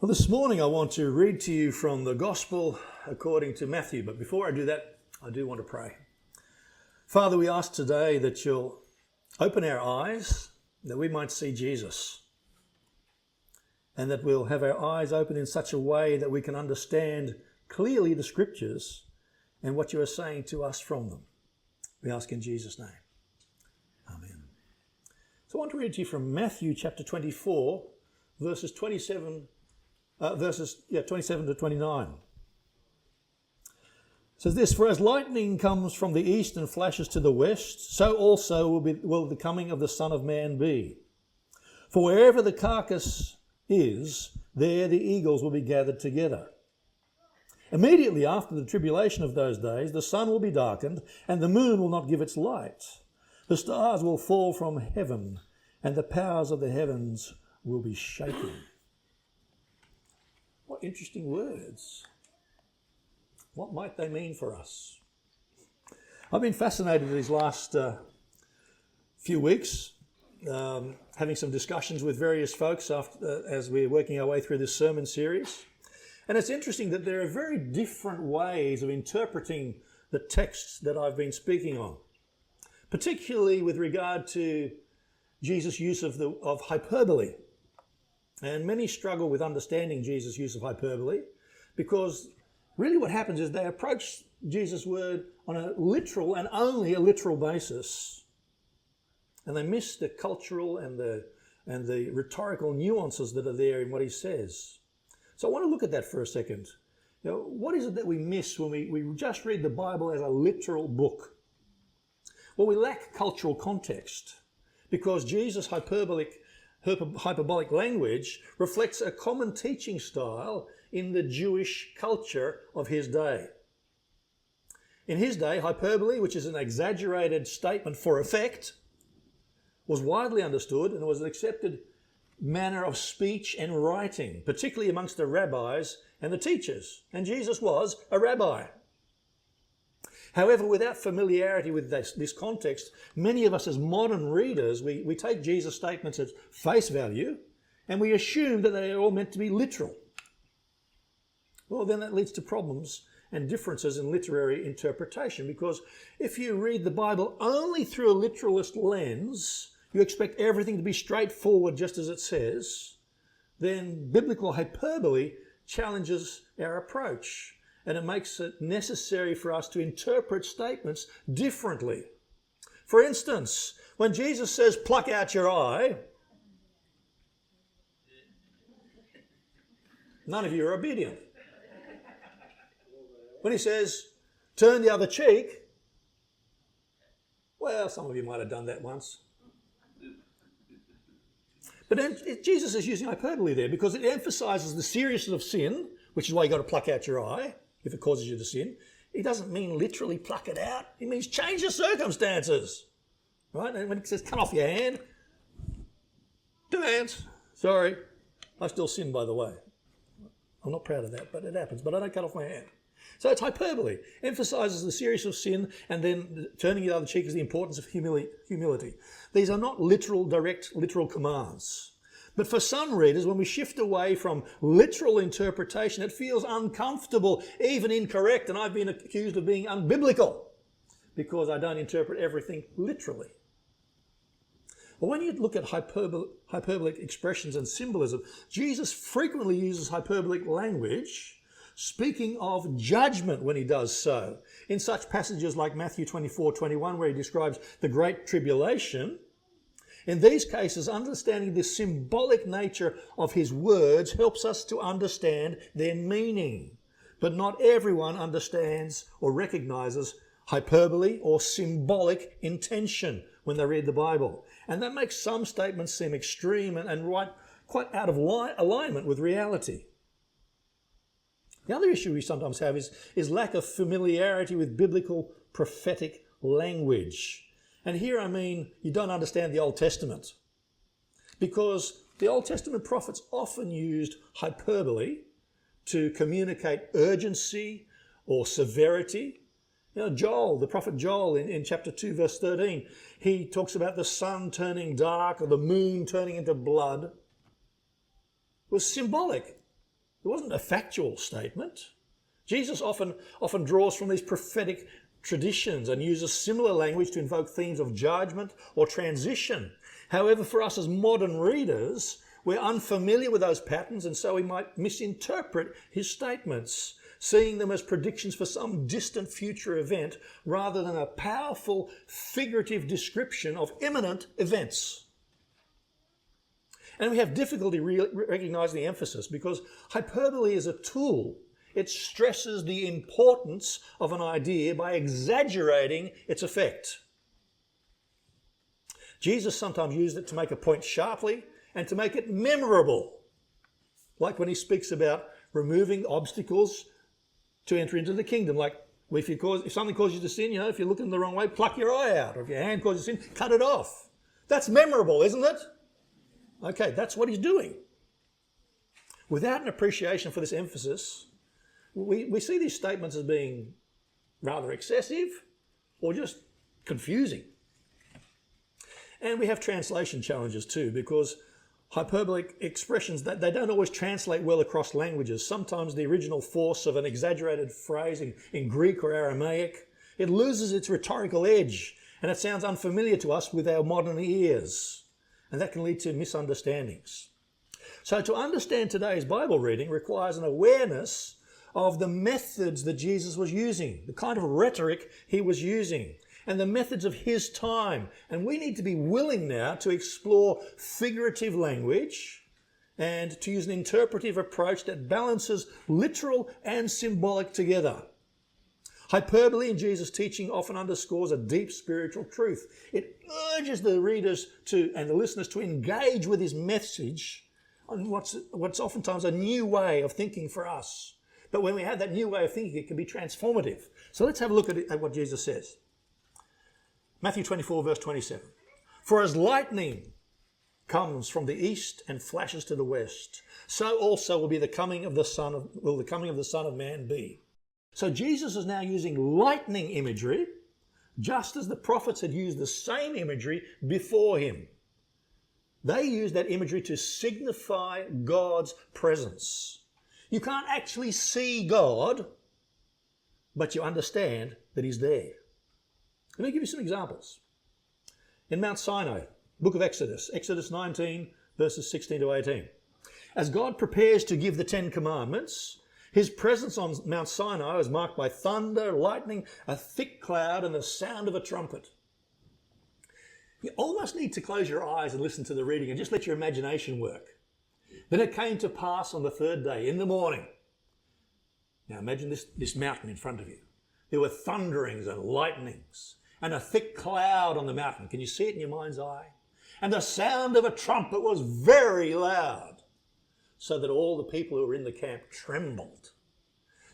Well, this morning I want to read to you from the Gospel according to Matthew, but before I do that, I do want to pray. Father, we ask today that you'll open our eyes, that we might see Jesus, and that we'll have our eyes open in such a way that we can understand clearly the Scriptures and what you are saying to us from them. We ask in Jesus' name. Amen. So I want to read to you from Matthew chapter 24, verses 27 to 29. It says this: "For as lightning comes from the east and flashes to the west, so also will the coming of the Son of Man be. For wherever the carcass is, there the eagles will be gathered together. Immediately after the tribulation of those days, the sun will be darkened, and the moon will not give its light. The stars will fall from heaven, and the powers of the heavens will be shaken." What interesting words. What might they mean for us? I've been fascinated these last few weeks, having some discussions with various folks as we're working our way through this sermon series. And it's interesting that there are very different ways of interpreting the texts that I've been speaking on, particularly with regard to Jesus' use of hyperbole. And many struggle with understanding Jesus' use of hyperbole because really what happens is they approach Jesus' word on a literal and only a literal basis. And they miss the cultural and the rhetorical nuances that are there in what he says. So I want to look at that for a second. You know, what is it that we miss when we just read the Bible as a literal book? Well, we lack cultural context because Jesus' hyperbolic language reflects a common teaching style in the Jewish culture of his day. In his day, hyperbole, which is an exaggerated statement for effect, was widely understood and was an accepted manner of speech and writing, particularly amongst the rabbis and the teachers. And Jesus was a rabbi. However, without familiarity with this context, many of us as modern readers, we take Jesus' statements at face value and we assume that they are all meant to be literal. Well, then that leads to problems and differences in literary interpretation, because if you read the Bible only through a literalist lens, you expect everything to be straightforward just as it says, then biblical hyperbole challenges our approach. And it makes it necessary for us to interpret statements differently. For instance, when Jesus says, "Pluck out your eye," none of you are obedient. When he says, "Turn the other cheek," well, some of you might have done that once. But then Jesus is using hyperbole there because it emphasizes the seriousness of sin, which is why you've got to pluck out your eye if it causes you to sin. He doesn't mean literally pluck it out. He means change your circumstances. Right? And when he says cut off your hand, 2 hands. Sorry. I still sin, by the way. I'm not proud of that, but it happens. But I don't cut off my hand. So it's hyperbole. Emphasizes the seriousness of sin, and then turning the other cheek is the importance of humility. These are not direct literal commands. But for some readers, when we shift away from literal interpretation, it feels uncomfortable, even incorrect, and I've been accused of being unbiblical because I don't interpret everything literally. But when you look at hyperbolic expressions and symbolism, Jesus frequently uses hyperbolic language, speaking of judgment when he does so. In such passages like Matthew 24:21, where he describes the Great Tribulation, in these cases, understanding the symbolic nature of his words helps us to understand their meaning. But not everyone understands or recognizes hyperbole or symbolic intention when they read the Bible. And that makes some statements seem extreme and quite out of alignment with reality. The other issue we sometimes have is lack of familiarity with biblical prophetic language. And here I mean you don't understand the Old Testament, because the Old Testament prophets often used hyperbole to communicate urgency or severity. You know, Joel, the prophet Joel in chapter 2 verse 13, he talks about the sun turning dark or the moon turning into blood. It was symbolic. It wasn't a factual statement. Jesus often draws from these prophetic traditions and uses similar language to invoke themes of judgment or transition. However, for us as modern readers, we're unfamiliar with those patterns, and so we might misinterpret his statements, seeing them as predictions for some distant future event rather than a powerful figurative description of imminent events. And we have difficulty recognizing the emphasis because hyperbole is a tool. It stresses the importance of an idea by exaggerating its effect. Jesus sometimes used it to make a point sharply and to make it memorable, like when he speaks about removing obstacles to enter into the kingdom. Like if something causes you to sin, if you're looking the wrong way, pluck your eye out. Or if your hand causes you to sin, cut it off. That's memorable, isn't it? Okay, that's what he's doing. Without an appreciation for this emphasis, we see these statements as being rather excessive or just confusing. And we have translation challenges too, because hyperbolic expressions, they don't always translate well across languages. Sometimes the original force of an exaggerated phrase in Greek or Aramaic, it loses its rhetorical edge and it sounds unfamiliar to us with our modern ears. And that can lead to misunderstandings. So to understand today's Bible reading requires an awareness of the methods that Jesus was using, the kind of rhetoric he was using, and the methods of his time. And we need to be willing now to explore figurative language and to use an interpretive approach that balances literal and symbolic together. Hyperbole in Jesus' teaching often underscores a deep spiritual truth. It urges the readers and the listeners to engage with his message on what's oftentimes a new way of thinking for us. But when we have that new way of thinking, it can be transformative. So let's have a look at what Jesus says. Matthew 24, verse 27. For as lightning comes from the east and flashes to the west, so also will the coming of the Son of Man be. So Jesus is now using lightning imagery, just as the prophets had used the same imagery before him. They used that imagery to signify God's presence. You can't actually see God, but you understand that he's there. Let me give you some examples. In Mount Sinai, book of Exodus 19, verses 16 to 18. As God prepares to give the Ten Commandments, his presence on Mount Sinai is marked by thunder, lightning, a thick cloud, and the sound of a trumpet. You almost need to close your eyes and listen to the reading and just let your imagination work. Then it came to pass on the third day, in the morning. Now imagine this mountain in front of you. There were thunderings and lightnings and a thick cloud on the mountain. Can you see it in your mind's eye? And the sound of a trumpet was very loud, so that all the people who were in the camp trembled.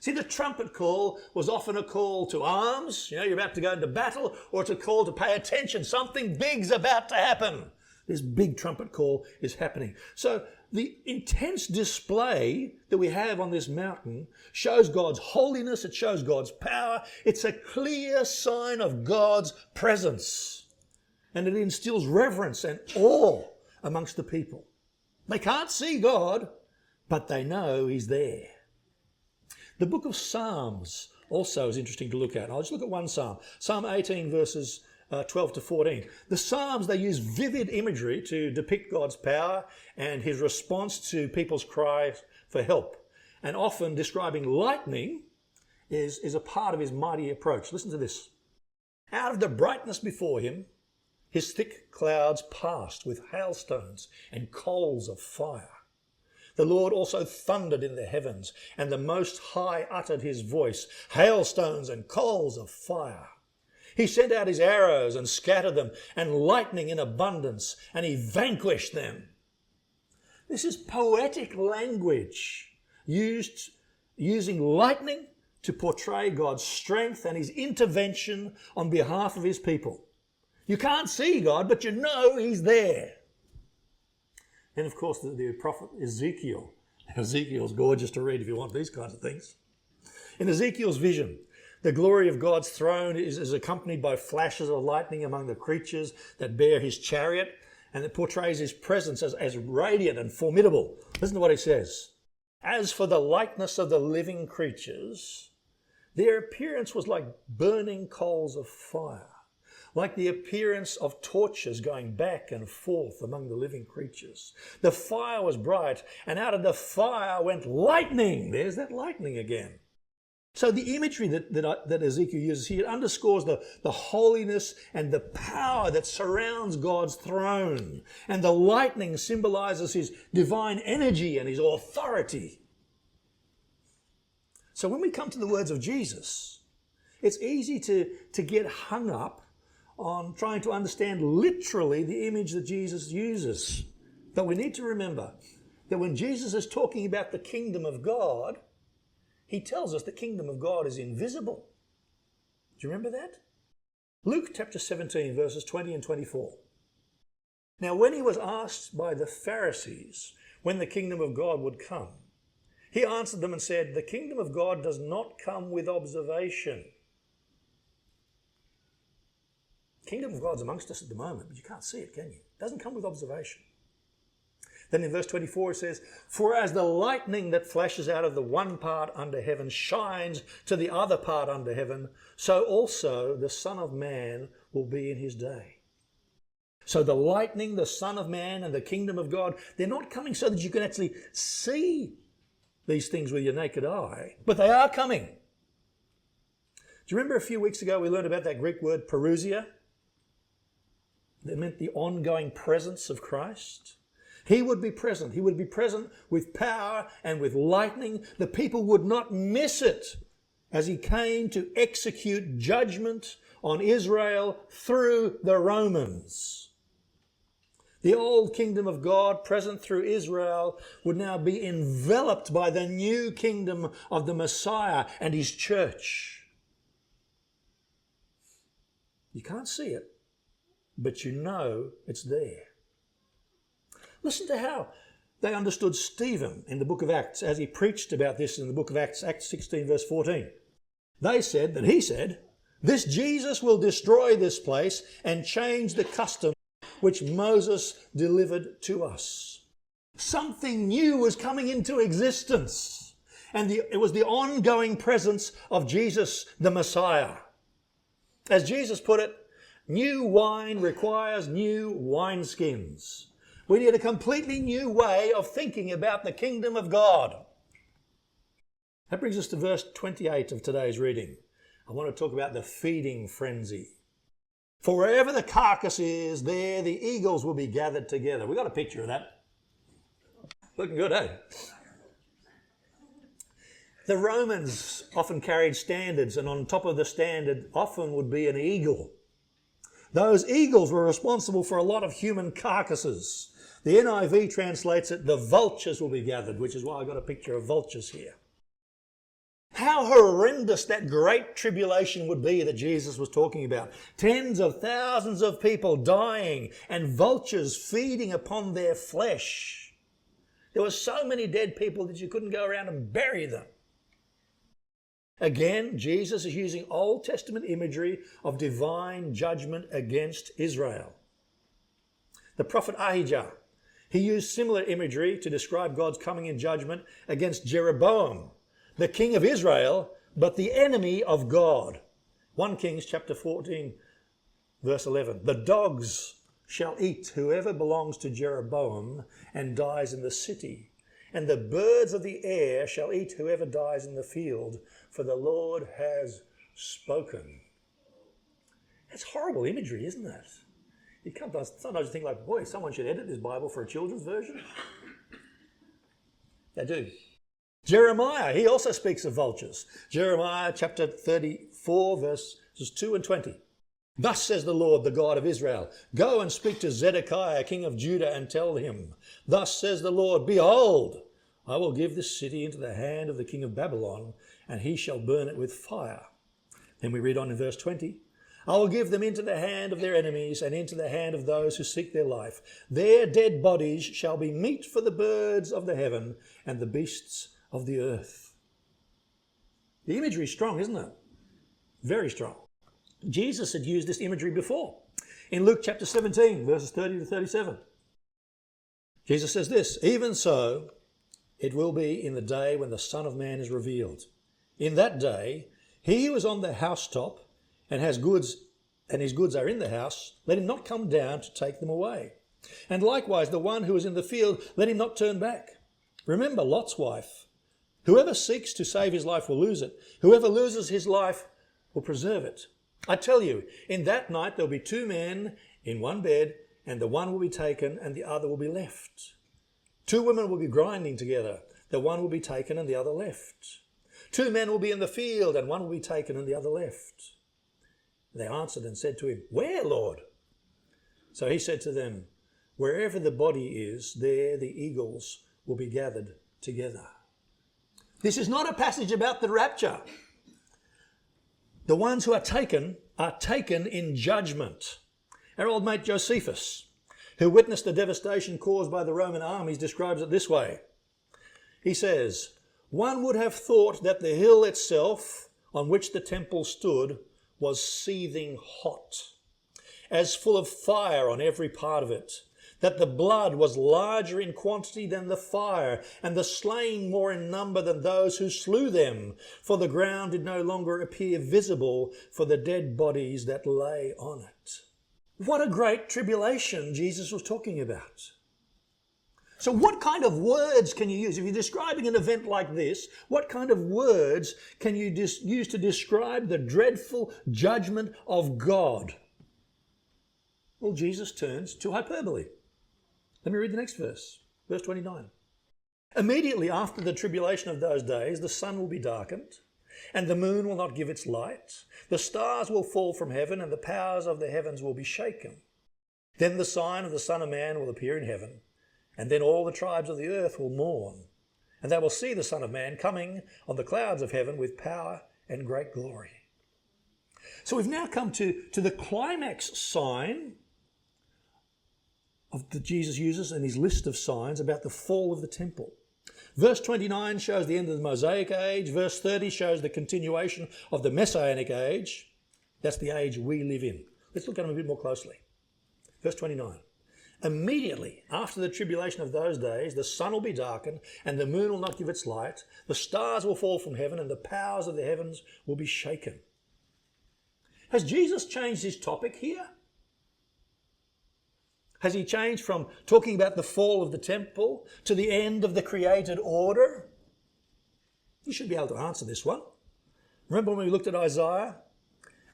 See, the trumpet call was often a call to arms. You're about to go into battle, or it's a call to pay attention. Something big's about to happen. This big trumpet call is happening. So the intense display that we have on this mountain shows God's holiness. It shows God's power. It's a clear sign of God's presence. And it instills reverence and awe amongst the people. They can't see God, but they know he's there. The book of Psalms also is interesting to look at. I'll just look at one psalm. Psalm 18, verses 12 to 14. The Psalms, they use vivid imagery to depict God's power and his response to people's cries for help. And often describing lightning is a part of his mighty approach. Listen to this. Out of the brightness before him, his thick clouds passed with hailstones and coals of fire. The Lord also thundered in the heavens, and the Most High uttered his voice, hailstones and coals of fire. He sent out his arrows and scattered them, and lightning in abundance, and he vanquished them. This is poetic language using lightning to portray God's strength and his intervention on behalf of his people. You can't see God, but you know he's there. And of course, the prophet Ezekiel. Ezekiel's gorgeous to read if you want these kinds of things. In Ezekiel's vision, the glory of God's throne is accompanied by flashes of lightning among the creatures that bear his chariot, and it portrays his presence as radiant and formidable. Listen to what he says. As for the likeness of the living creatures, their appearance was like burning coals of fire, like the appearance of torches going back and forth among the living creatures. The fire was bright, and out of the fire went lightning. There's that lightning again. So the imagery that Ezekiel uses here underscores the holiness and the power that surrounds God's throne. And the lightning symbolizes his divine energy and his authority. So when we come to the words of Jesus, it's easy to get hung up on trying to understand literally the image that Jesus uses. But we need to remember that when Jesus is talking about the kingdom of God, he tells us the kingdom of God is invisible. Do you remember that? Luke chapter 17, verses 20 and 24. Now, when he was asked by the Pharisees when the kingdom of God would come, he answered them and said, "The kingdom of God does not come with observation." The kingdom of God's amongst us at the moment, but you can't see it, can you? It doesn't come with observation. Then in verse 24 it says, "For as the lightning that flashes out of the one part under heaven shines to the other part under heaven, so also the Son of Man will be in his day." So the lightning, the Son of Man, and the kingdom of God, they're not coming so that you can actually see these things with your naked eye, but they are coming. Do you remember a few weeks ago we learned about that Greek word parousia? That meant the ongoing presence of Christ. He would be present. He would be present with power and with lightning. The people would not miss it as he came to execute judgment on Israel through the Romans. The old kingdom of God, present through Israel, would now be enveloped by the new kingdom of the Messiah and his church. You can't see it, but you know it's there. Listen to how they understood Stephen in the book of Acts as he preached about this in the book of Acts, Acts 16 verse 14. He said, "This Jesus will destroy this place and change the custom which Moses delivered to us." Something new was coming into existence, and it was the ongoing presence of Jesus the Messiah. As Jesus put it, new wine requires new wineskins. We need a completely new way of thinking about the kingdom of God. That brings us to verse 28 of today's reading. I want to talk about the feeding frenzy. "For wherever the carcass is, there the eagles will be gathered together." We've got a picture of that. Looking good, eh? The Romans often carried standards, and on top of the standard often would be an eagle. Those eagles were responsible for a lot of human carcasses. The NIV translates it, "the vultures will be gathered," which is why I got a picture of vultures here. How horrendous that great tribulation would be that Jesus was talking about. Tens of thousands of people dying and vultures feeding upon their flesh. There were so many dead people that you couldn't go around and bury them. Again, Jesus is using Old Testament imagery of divine judgment against Israel. The prophet Ahijah, he used similar imagery to describe God's coming in judgment against Jeroboam, the king of Israel, but the enemy of God. 1 Kings chapter 14, verse 11. "The dogs shall eat whoever belongs to Jeroboam and dies in the city, and the birds of the air shall eat whoever dies in the field, for the Lord has spoken." That's horrible imagery, isn't it? Sometimes you think like, boy, someone should edit this Bible for a children's version. They do. Jeremiah, he also speaks of vultures. Jeremiah chapter 34, verses 2 and 20. "Thus says the Lord, the God of Israel, go and speak to Zedekiah, king of Judah, and tell him, Thus says the Lord, behold, I will give this city into the hand of the king of Babylon, and he shall burn it with fire." Then we read on in verse 20. "I will give them into the hand of their enemies and into the hand of those who seek their life. Their dead bodies shall be meat for the birds of the heaven and the beasts of the earth." The imagery is strong, isn't it? Very strong. Jesus had used this imagery before. In Luke chapter 17, verses 30 to 37. Jesus says this, "Even so, it will be in the day when the Son of Man is revealed. In that day, he who is on the housetop and has goods, and his goods are in the house, let him not come down to take them away. And likewise, the one who is in the field, let him not turn back. Remember Lot's wife. Whoever seeks to save his life will lose it. Whoever loses his life will preserve it. I tell you, in that night there will be two men in one bed, and the one will be taken and the other will be left. Two women will be grinding together. The one will be taken and the other left. Two men will be in the field, and one will be taken and the other left. They answered and said to him, Where, Lord? So he said to them, Wherever the body is, there the eagles will be gathered together. This is not a passage about the rapture. The ones who are taken in judgment. Our old mate Josephus, who witnessed the devastation caused by the Roman armies, describes it this way. He says, One would have thought that the hill itself on which the temple stood was seething hot, as full of fire on every part of it, that the blood was larger in quantity than the fire, and the slain more in number than those who slew them, for the ground did no longer appear visible for the dead bodies that lay on it. What a great tribulation Jesus was talking about. So what kind of words can you use? If you're describing an event like this, what kind of words can you use to describe the dreadful judgment of God? Well, Jesus turns to hyperbole. Let me read the next verse, verse 29. Immediately after the tribulation of those days, the sun will be darkened, and the moon will not give its light. The stars will fall from heaven, and the powers of the heavens will be shaken. Then the sign of the Son of Man will appear in heaven, and then all the tribes of the earth will mourn, and they will see the Son of Man coming on the clouds of heaven with power and great glory. So we've now come to the climax sign that Jesus uses in his list of signs about the fall of the temple. Verse 29 shows the end of the Mosaic age. Verse 30 shows the continuation of the Messianic age. That's the age we live in. Let's look at them a bit more closely. Verse 29. Immediately after the tribulation of those days, the sun will be darkened, and the moon will not give its light. The stars will fall from heaven, and the powers of the heavens will be shaken. Has Jesus changed his topic here? Has he changed from talking about the fall of the temple to the end of the created order? You should be able to answer this one. Remember when we looked at Isaiah?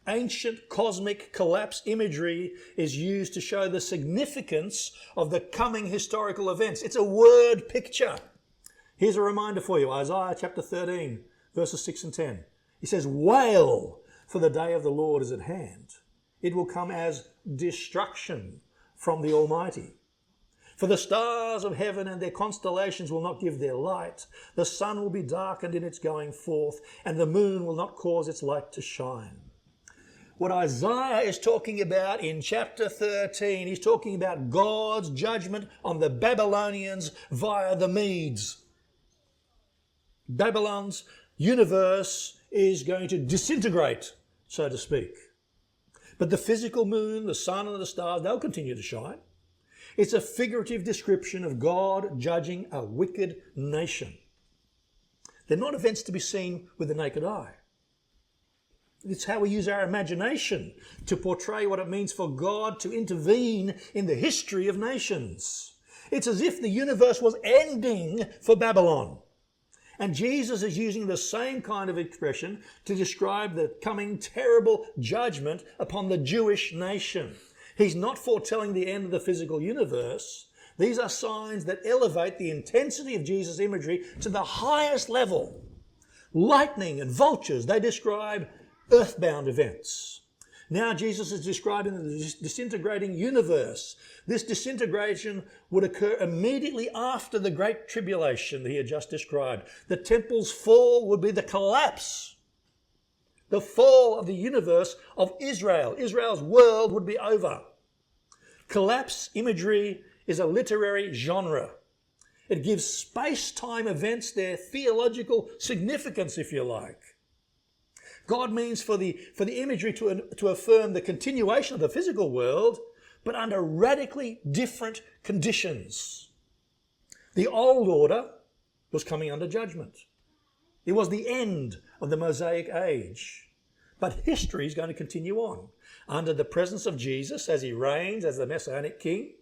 Ancient cosmic collapse imagery is used to show the significance of the coming historical events. It's a word picture. Here's a reminder for you. Isaiah chapter 13, verses 6 and 10. He says, Wail, for the day of the Lord is at hand. It will come as destruction from the Almighty. For the stars of heaven and their constellations will not give their light. The sun will be darkened in its going forth, and the moon will not cause its light to shine. What Isaiah is talking about in chapter 13, he's talking about God's judgment on the Babylonians via the Medes. Babylon's universe is going to disintegrate, so to speak. But the physical moon, the sun and the stars, they'll continue to shine. It's a figurative description of God judging a wicked nation. They're not events to be seen with the naked eye. It's how we use our imagination to portray what it means for God to intervene in the history of nations. It's as if the universe was ending for Babylon. And Jesus is using the same kind of expression to describe the coming terrible judgment upon the Jewish nation. He's not foretelling the end of the physical universe. These are signs that elevate the intensity of Jesus' imagery to the highest level. Lightning and vultures, they describe earthbound events. Now Jesus is describing the disintegrating universe. This disintegration would occur immediately after the great tribulation that he had just described. The temple's fall would be the collapse, the fall of the universe of Israel. Israel's world would be over. Collapse imagery is a literary genre. It gives space-time events their theological significance, if you like. God means for the imagery to affirm the continuation of the physical world, but under radically different conditions. The old order, was coming under judgment. It was the end of the Mosaic age. But history is going to continue on under the presence of Jesus as he reigns as the Messianic King.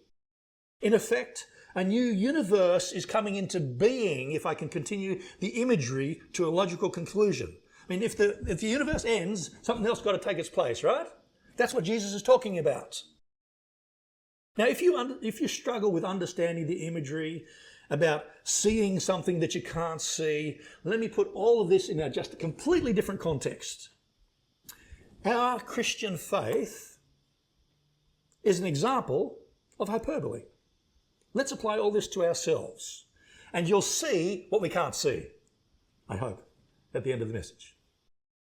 In effect, a new universe is coming into being, if I can continue the imagery to a logical conclusion. I mean, if the universe ends, something else has got to take its place, right? That's what Jesus is talking about. Now, if you struggle with understanding the imagery about seeing something that you can't see, let me put all of this in just a completely different context. Our Christian faith is an example of hyperbole. Let's apply all this to ourselves, and you'll see what we can't see, I hope, at the end of the message.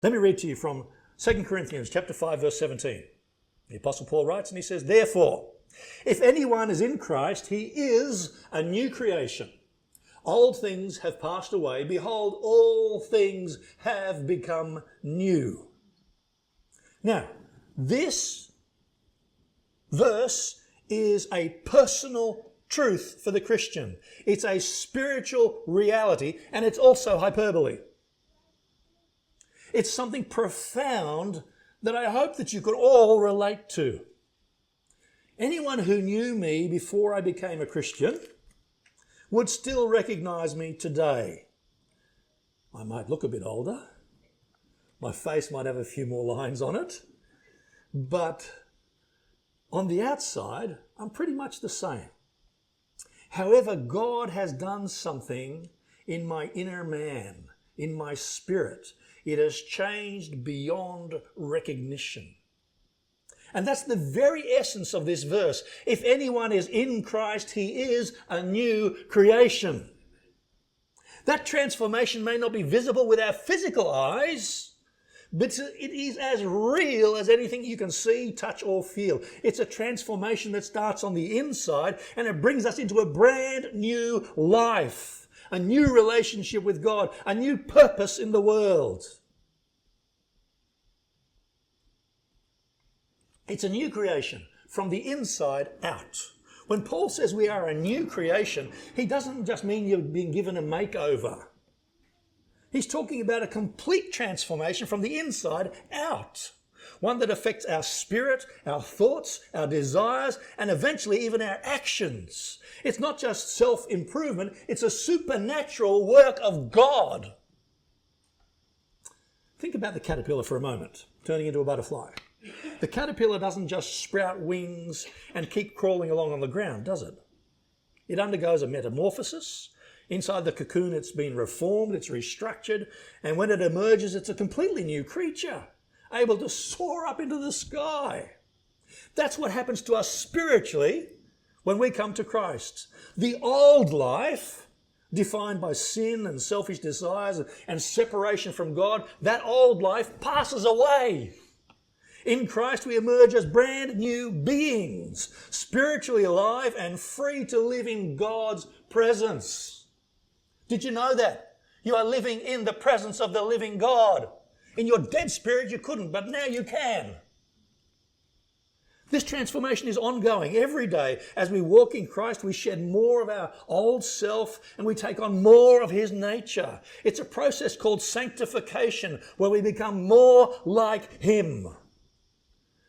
Let me read to you from 2 Corinthians chapter 5, verse 17. The Apostle Paul writes, and he says, "Therefore, if anyone is in Christ, he is a new creation. Old things have passed away. Behold, all things have become new." Now, this verse is a personal truth for the Christian. It's a spiritual reality, and it's also hyperbole. It's something profound that I hope that you could all relate to. Anyone who knew me before I became a Christian would still recognize me today. I might look a bit older. My face might have a few more lines on it. But on the outside, I'm pretty much the same. However, God has done something in my inner man, in my spirit. It has changed beyond recognition. And that's the very essence of this verse. If anyone is in Christ, he is a new creation. That transformation may not be visible with our physical eyes, but it is as real as anything you can see, touch, or feel. It's a transformation that starts on the inside, and it brings us into a brand new life, a new relationship with God, a new purpose in the world. It's a new creation from the inside out. When Paul says we are a new creation, he doesn't just mean you've been given a makeover. He's talking about a complete transformation from the inside out. One that affects our spirit, our thoughts, our desires, and eventually even our actions. It's not just self-improvement, it's a supernatural work of God. Think about the caterpillar for a moment, turning into a butterfly. The caterpillar doesn't just sprout wings and keep crawling along on the ground, does it? It undergoes a metamorphosis. Inside the cocoon, it's been reformed, it's restructured, and when it emerges, it's a completely new creature, able to soar up into the sky. That's what happens to us spiritually when we come to Christ. The old life, defined by sin and selfish desires and separation from God, that old life passes away. In Christ, we emerge as brand new beings, spiritually alive and free to live in God's presence. Did you know that? You are living in the presence of the living God. In your dead spirit, you couldn't, but now you can. This transformation is ongoing every day. As we walk in Christ, we shed more of our old self and we take on more of His nature. It's a process called sanctification, where we become more like Him.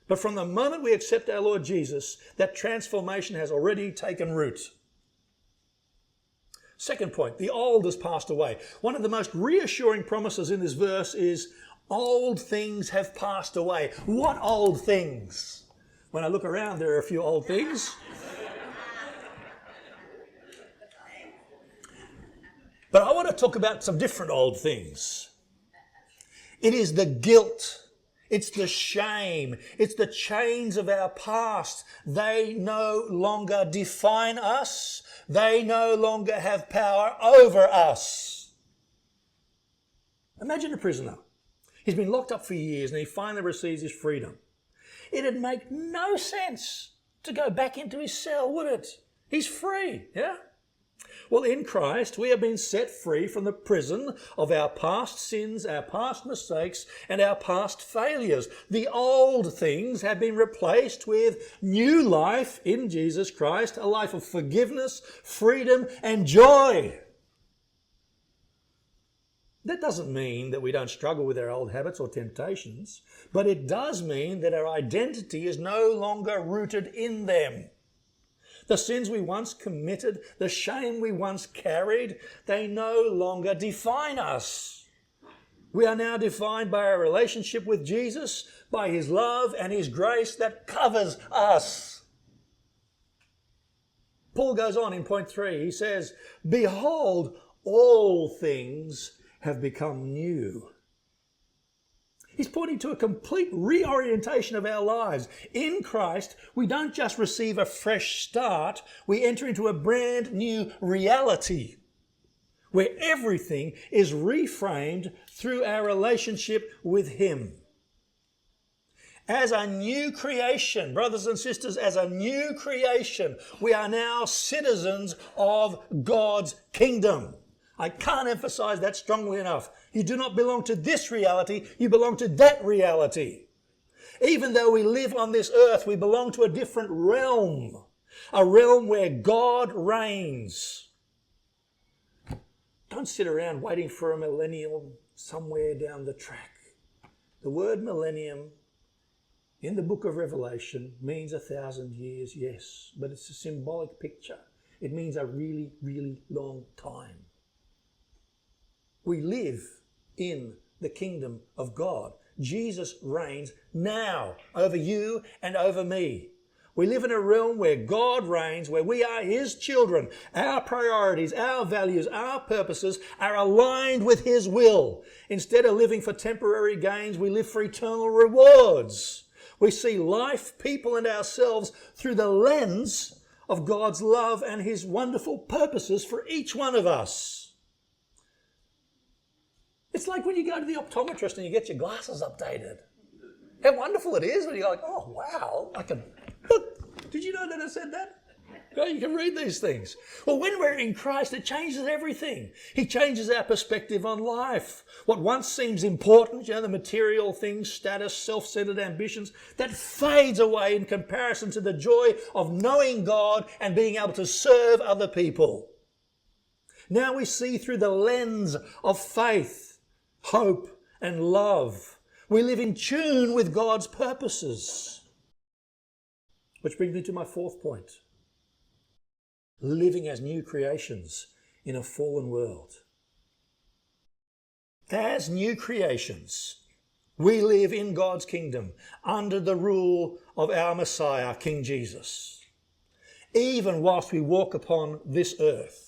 But from the moment we accept our Lord Jesus, that transformation has already taken root. Second point, the old has passed away. One of the most reassuring promises in this verse is, old things have passed away. What old things? When I look around, there are a few old things. But I want to talk about some different old things. It is the guilt. It's the shame. It's the chains of our past. They no longer define us. They no longer have power over us. Imagine a prisoner. He's been locked up for years and he finally receives his freedom. It'd make no sense to go back into his cell, would it? He's free, yeah? Well, in Christ, we have been set free from the prison of our past sins, our past mistakes, and our past failures. The old things have been replaced with new life in Jesus Christ, a life of forgiveness, freedom, and joy. That doesn't mean that we don't struggle with our old habits or temptations, but it does mean that our identity is no longer rooted in them. The sins we once committed, the shame we once carried, they no longer define us. We are now defined by our relationship with Jesus, by his love and his grace that covers us. Paul goes on in point 3. He says, "Behold, all things have become new." He's pointing to a complete reorientation of our lives. In Christ, we don't just receive a fresh start, we enter into a brand new reality where everything is reframed through our relationship with him. As a new creation, brothers and sisters, as a new creation, we are now citizens of God's kingdom. I can't emphasize that strongly enough. You do not belong to this reality, you belong to that reality. Even though we live on this earth, we belong to a different realm, a realm where God reigns. Don't sit around waiting for a millennium somewhere down the track. The word millennium in the book of Revelation means 1,000 years, yes, but it's a symbolic picture. It means a really, really long time. We live in the kingdom of God. Jesus reigns now over you and over me. We live in a realm where God reigns, where we are his children. Our priorities, our values, our purposes are aligned with his will. Instead of living for temporary gains, we live for eternal rewards. We see life, people, and ourselves through the lens of God's love and his wonderful purposes for each one of us. It's like when you go to the optometrist and you get your glasses updated. How wonderful it is when you're like, oh, wow, I can look. Did you know that I said that? Oh, you can read these things. Well, when we're in Christ, it changes everything. He changes our perspective on life. What once seems important, the material things, status, self-centered ambitions, that fades away in comparison to the joy of knowing God and being able to serve other people. Now we see through the lens of faith, hope, and love. We live in tune with God's purposes. Which brings me to my fourth point. Living as new creations in a fallen world. As new creations, we live in God's kingdom under the rule of our Messiah, King Jesus, even whilst we walk upon this earth.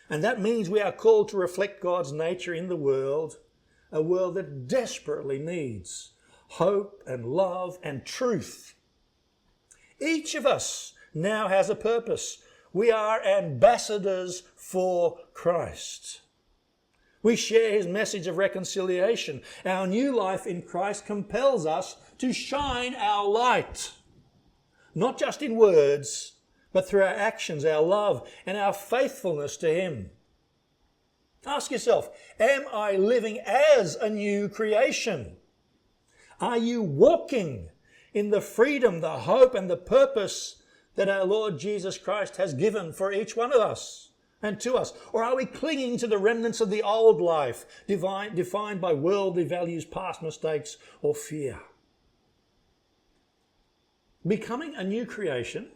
And that means we are called to reflect God's nature in the world, a world that desperately needs hope and love and truth. Each of us now has a purpose. We are ambassadors for Christ. We share his message of reconciliation. Our new life in Christ compels us to shine our light, not just in words, but through our actions, our love, and our faithfulness to him. Ask yourself, am I living as a new creation? Are you walking in the freedom, the hope, and the purpose that our Lord Jesus Christ has given for each one of us and to us? Or are we clinging to the remnants of the old life, defined by worldly values, past mistakes, or fear? Becoming a new creation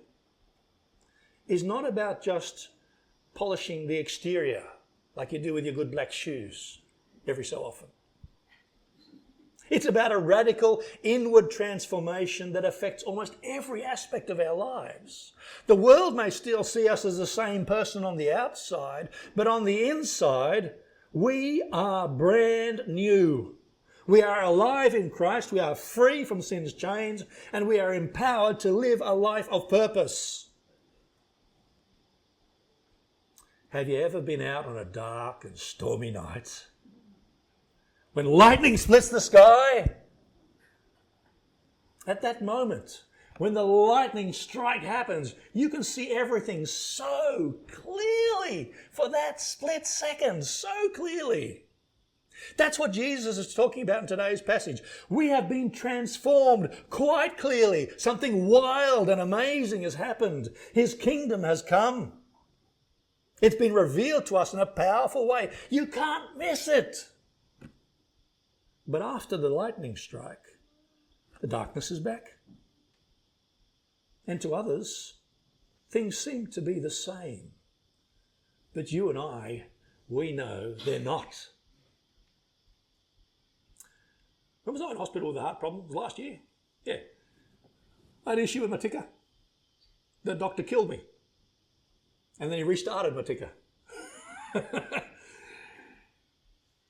is not about just polishing the exterior like you do with your good black shoes every so often. It's about a radical inward transformation that affects almost every aspect of our lives. The world may still see us as the same person on the outside, but on the inside, we are brand new. We are alive in Christ, we are free from sin's chains, and we are empowered to live a life of purpose. Have you ever been out on a dark and stormy night when lightning splits the sky? At that moment, when the lightning strike happens, you can see everything so clearly for that split second, so clearly. That's what Jesus is talking about in today's passage. We have been transformed quite clearly. Something wild and amazing has happened. His kingdom has come. It's been revealed to us in a powerful way. You can't miss it. But after the lightning strike, the darkness is back. And to others, things seem to be the same. But you and I, we know they're not. When was I in hospital with a heart problem? It was last year. Yeah. I had an issue with my ticker. The doctor killed me. And then he restarted my ticker.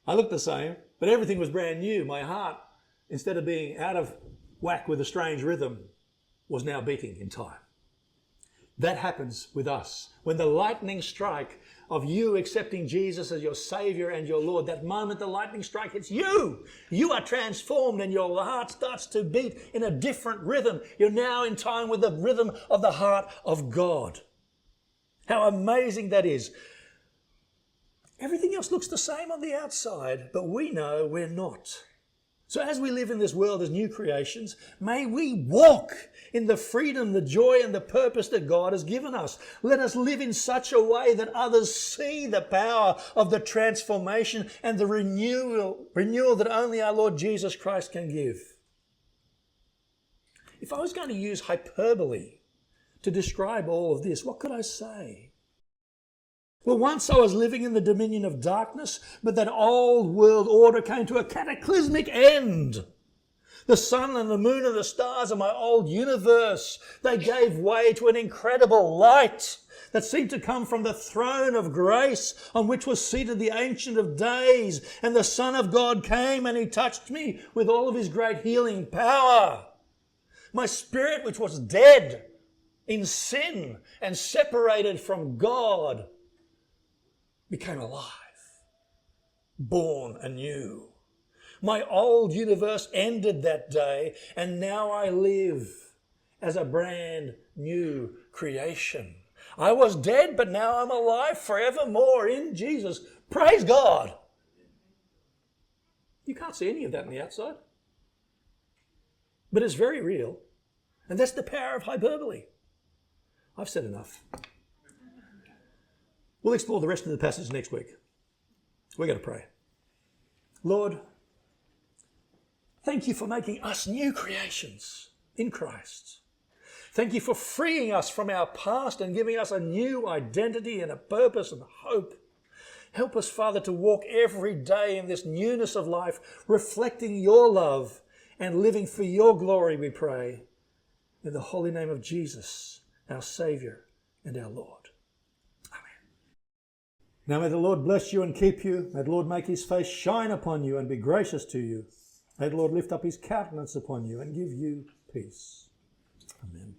I looked the same, but everything was brand new. My heart, instead of being out of whack with a strange rhythm, was now beating in time. That happens with us. When the lightning strike of you accepting Jesus as your Saviour and your Lord, that moment the lightning strike hits you, you are transformed and your heart starts to beat in a different rhythm. You're now in time with the rhythm of the heart of God. How amazing that is. Everything else looks the same on the outside, but we know we're not. So as we live in this world as new creations, may we walk in the freedom, the joy and the purpose that God has given us. Let us live in such a way that others see the power of the transformation and the renewal that only our Lord Jesus Christ can give. If I was going to use hyperbole to describe all of this, what could I say? Well, once I was living in the dominion of darkness, but that old world order came to a cataclysmic end. The sun and the moon and the stars of my old universe, they gave way to an incredible light that seemed to come from the throne of grace on which was seated the Ancient of Days. And the Son of God came and he touched me with all of his great healing power. My spirit, which was dead in sin and separated from God, became alive, born anew. My old universe ended that day, and now I live as a brand new creation. I was dead, but now I'm alive forevermore in Jesus. Praise God. You can't see any of that on the outside, but it's very real, and that's the power of hyperbole. I've said enough. We'll explore the rest of the passage next week. We're going to pray. Lord, thank you for making us new creations in Christ. Thank you for freeing us from our past and giving us a new identity and a purpose and hope. Help us, Father, to walk every day in this newness of life, reflecting your love and living for your glory, we pray. In the holy name of Jesus, our Saviour and our Lord. Now may the Lord bless you and keep you. May the Lord make his face shine upon you and be gracious to you. May the Lord lift up his countenance upon you and give you peace. Amen.